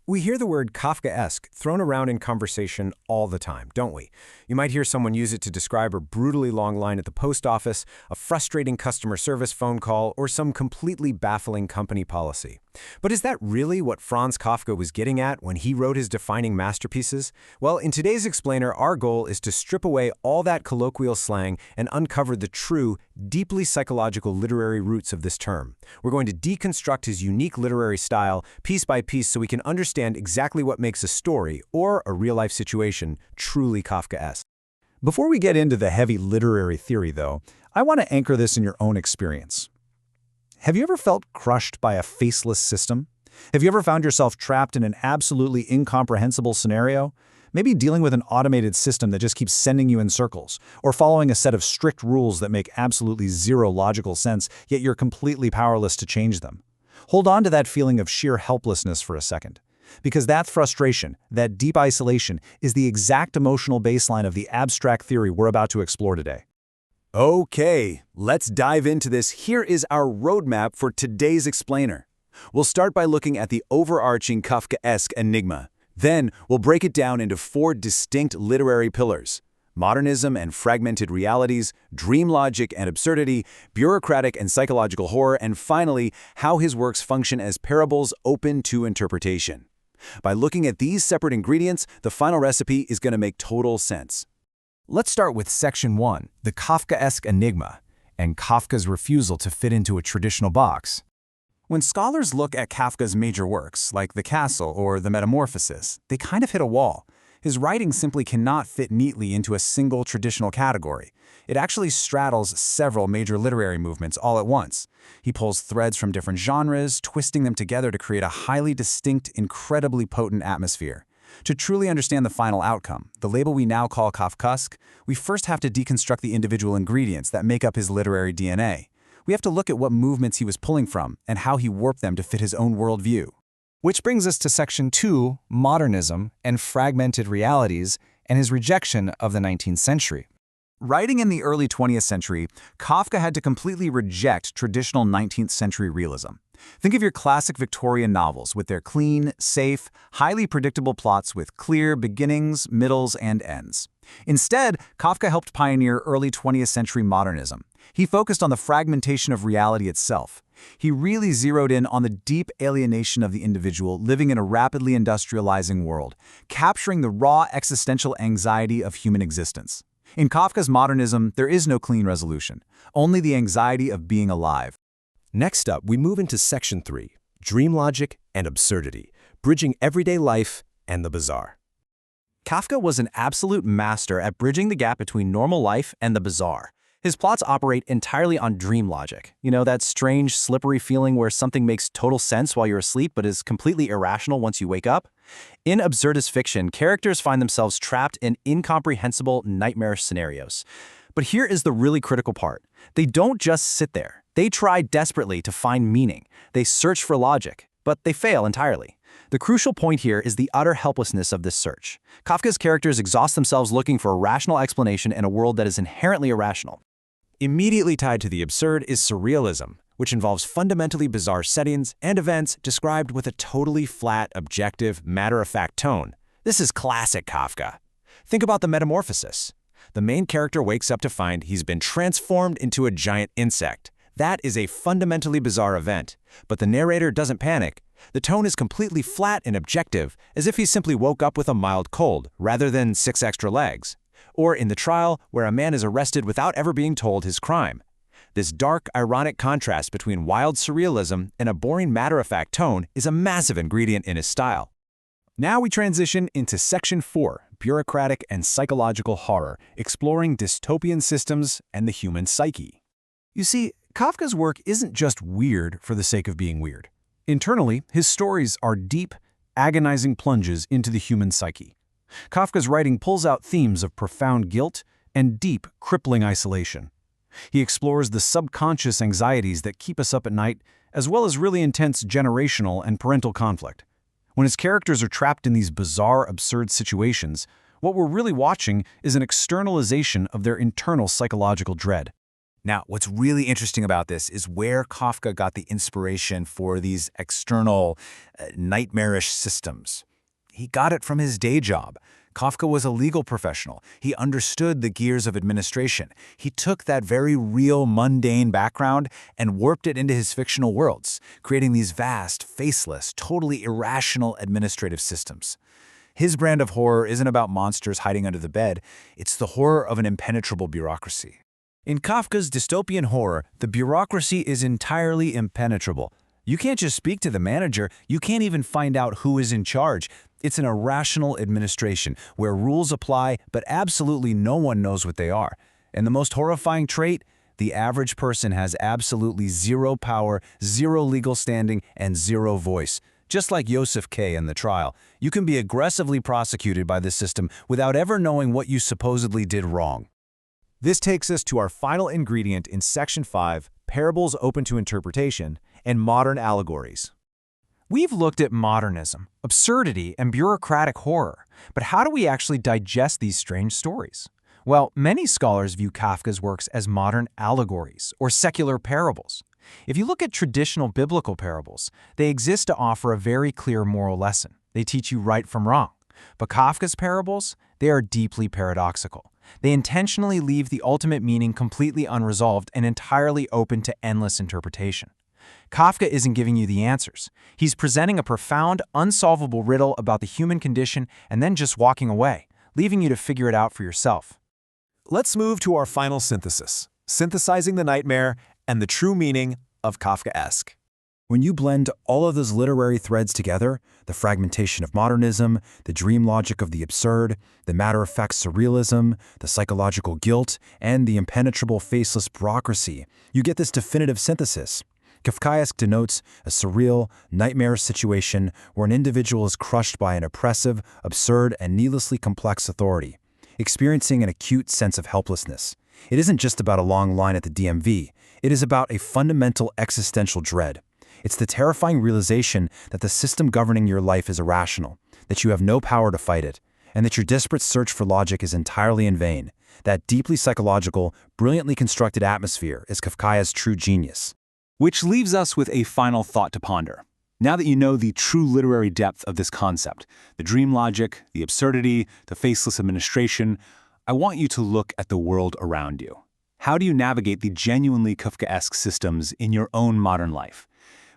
We hear the word Kafkaesque thrown around in conversation all the time, don't we? You might hear someone use it to describe a brutally long line at the post office, a frustrating customer service phone call, or some completely baffling company policy. But is that really what Franz Kafka was getting at when he wrote his defining masterpieces? Well, in today's Explainer, our goal is to strip away all that colloquial slang and uncover the true, deeply psychological literary roots of this term. We're going to deconstruct his unique literary style piece by piece so we can understand exactly what makes a story, or a real-life situation, truly Kafkaesque. Before we get into the heavy literary theory, though, I want to anchor this in your own experience. Have you ever felt crushed by a faceless system? Have you ever found yourself trapped in an absolutely incomprehensible scenario? Maybe dealing with an automated system that just keeps sending you in circles, or following a set of strict rules that make absolutely zero logical sense, yet you're completely powerless to change them. Hold on to that feeling of sheer helplessness for a second. Because that frustration, that deep isolation, is the exact emotional baseline of the abstract theory we're about to explore today. Okay, let's dive into this. Here is our roadmap for today's Explainer. We'll start by looking at the overarching Kafkaesque enigma. Then, we'll break it down into 4 distinct literary pillars: modernism and fragmented realities, dream logic and absurdity, bureaucratic and psychological horror, and finally, how his works function as parables open to interpretation. By looking at these separate ingredients, the final recipe is going to make total sense. Let's start with Section 1, the Kafkaesque Enigma, and Kafka's refusal to fit into a traditional box. When scholars look at Kafka's major works, like The Castle or The Metamorphosis, they kind of hit a wall. His writing simply cannot fit neatly into a single traditional category. It actually straddles several major literary movements all at once. He pulls threads from different genres, twisting them together to create a highly distinct, incredibly potent atmosphere. To truly understand the final outcome, the label we now call Kafkaesque, we first have to deconstruct the individual ingredients that make up his literary DNA. We have to look at what movements he was pulling from and how he warped them to fit his own worldview. Which brings us to Section 2, Modernism and Fragmented Realities, and his rejection of the 19th century. Writing in the early 20th century, Kafka had to completely reject traditional 19th century realism. Think of your classic Victorian novels with their clean, safe, highly predictable plots with clear beginnings, middles, and ends. Instead, Kafka helped pioneer early 20th century modernism. He focused on the fragmentation of reality itself. He really zeroed in on the deep alienation of the individual living in a rapidly industrializing world, capturing the raw existential anxiety of human existence. In Kafka's modernism, there is no clean resolution, only the anxiety of being alive. Next up, we move into Section 3, Dream Logic and Absurdity, bridging everyday life and the bizarre. Kafka was an absolute master at bridging the gap between normal life and the bizarre. His plots operate entirely on dream logic. You know, that strange, slippery feeling where something makes total sense while you're asleep but is completely irrational once you wake up? In absurdist fiction, characters find themselves trapped in incomprehensible, nightmarish scenarios. But here is the really critical part. They don't just sit there. They try desperately to find meaning. They search for logic, but they fail entirely. The crucial point here is the utter helplessness of this search. Kafka's characters exhaust themselves looking for a rational explanation in a world that is inherently irrational. Immediately tied to the absurd is surrealism, which involves fundamentally bizarre settings and events described with a totally flat, objective, matter-of-fact tone. This is classic Kafka. Think about The Metamorphosis. The main character wakes up to find he's been transformed into a giant insect. That is a fundamentally bizarre event, but the narrator doesn't panic. The tone is completely flat and objective, as if he simply woke up with a mild cold, rather than 6 extra legs. Or in The Trial, where a man is arrested without ever being told his crime. This dark, ironic contrast between wild surrealism and a boring matter-of-fact tone is a massive ingredient in his style. Now we transition into Section 4, Bureaucratic and Psychological Horror, exploring dystopian systems and the human psyche. You see, Kafka's work isn't just weird for the sake of being weird. Internally, his stories are deep, agonizing plunges into the human psyche. Kafka's writing pulls out themes of profound guilt and deep, crippling isolation. He explores the subconscious anxieties that keep us up at night, as well as really intense generational and parental conflict. When his characters are trapped in these bizarre, absurd situations, what we're really watching is an externalization of their internal psychological dread. Now, what's really interesting about this is where Kafka got the inspiration for these external, nightmarish systems. He got it from his day job. Kafka was a legal professional. He understood the gears of administration. He took that very real, mundane background and warped it into his fictional worlds, creating these vast, faceless, totally irrational administrative systems. His brand of horror isn't about monsters hiding under the bed. It's the horror of an impenetrable bureaucracy. In Kafka's dystopian horror, the bureaucracy is entirely impenetrable. You can't just speak to the manager, you can't even find out who is in charge. It's an irrational administration where rules apply, but absolutely no one knows what they are. And the most horrifying trait? The average person has absolutely zero power, zero legal standing, and zero voice. Just like Joseph K. in the trial, you can be aggressively prosecuted by this system without ever knowing what you supposedly did wrong. This takes us to our final ingredient in Section 5, parables open to interpretation, and modern allegories. We've looked at modernism, absurdity, and bureaucratic horror, but how do we actually digest these strange stories? Well, many scholars view Kafka's works as modern allegories or secular parables. If you look at traditional biblical parables, they exist to offer a very clear moral lesson. They teach you right from wrong. But Kafka's parables, they are deeply paradoxical. They intentionally leave the ultimate meaning completely unresolved and entirely open to endless interpretation. Kafka isn't giving you the answers. He's presenting a profound, unsolvable riddle about the human condition and then just walking away, leaving you to figure it out for yourself. Let's move to our final synthesis, synthesizing the nightmare and the true meaning of Kafkaesque. When you blend all of those literary threads together, the fragmentation of modernism, the dream logic of the absurd, the matter-of-fact surrealism, the psychological guilt, and the impenetrable faceless bureaucracy, you get this definitive synthesis. Kafkaesque denotes a surreal, nightmarish situation where an individual is crushed by an oppressive, absurd, and needlessly complex authority, experiencing an acute sense of helplessness. It isn't just about a long line at the DMV. It is about a fundamental existential dread. It's the terrifying realization that the system governing your life is irrational, that you have no power to fight it, and that your desperate search for logic is entirely in vain. That deeply psychological, brilliantly constructed atmosphere is Kafka's true genius. Which leaves us with a final thought to ponder. Now that you know the true literary depth of this concept, the dream logic, the absurdity, the faceless administration, I want you to look at the world around you. How do you navigate the genuinely Kafkaesque systems in your own modern life?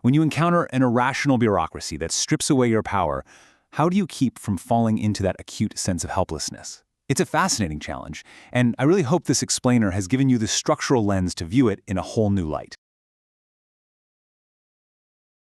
When you encounter an irrational bureaucracy that strips away your power, how do you keep from falling into that acute sense of helplessness? It's a fascinating challenge, and I really hope this explainer has given you the structural lens to view it in a whole new light.